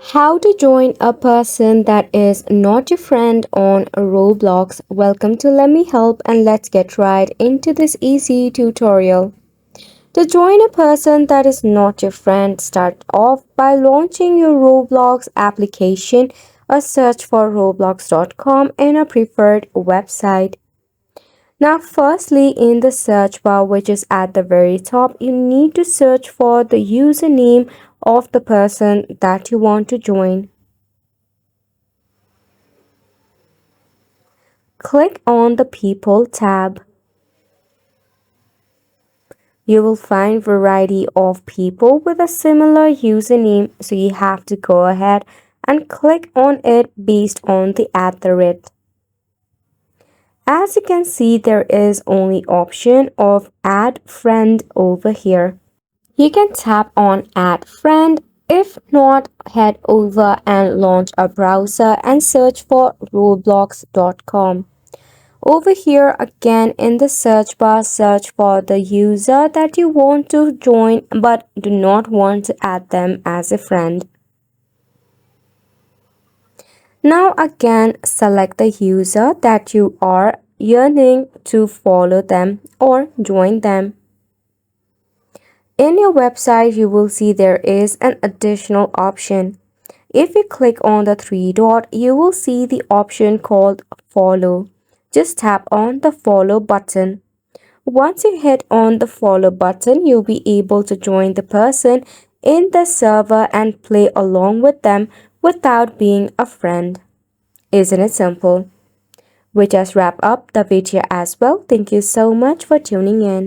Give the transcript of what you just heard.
How to join a person that is not your friend on Roblox. Welcome to Let Me Help and let's get right into this easy tutorial. To join a person that is not your friend, start off by launching your Roblox application or search for roblox.com in a preferred website. Now, firstly, in the search bar, which is at the very top, you need to search for the username of the person that you want to join. Click on the People tab. You will find variety of people with a similar username, so you have to go ahead and click on it based on the @. As you can see, there is only option of add friend over here. You can tap on add friend. If not, head over and launch a browser and search for roblox.com. Over here again in the search bar, search for the user that you want to join but do not want to add them as a friend. Now again select the user that you are yearning to follow them or join them. In your website you will see there is an additional option. If you click on the three dot, you will see the option called follow. Just tap on the follow button. Once you hit on the follow button, you'll be able to join the person in the server and play along with them without being a friend. Isn't it simple? We just wrap up the video as well. Thank you so much for tuning in.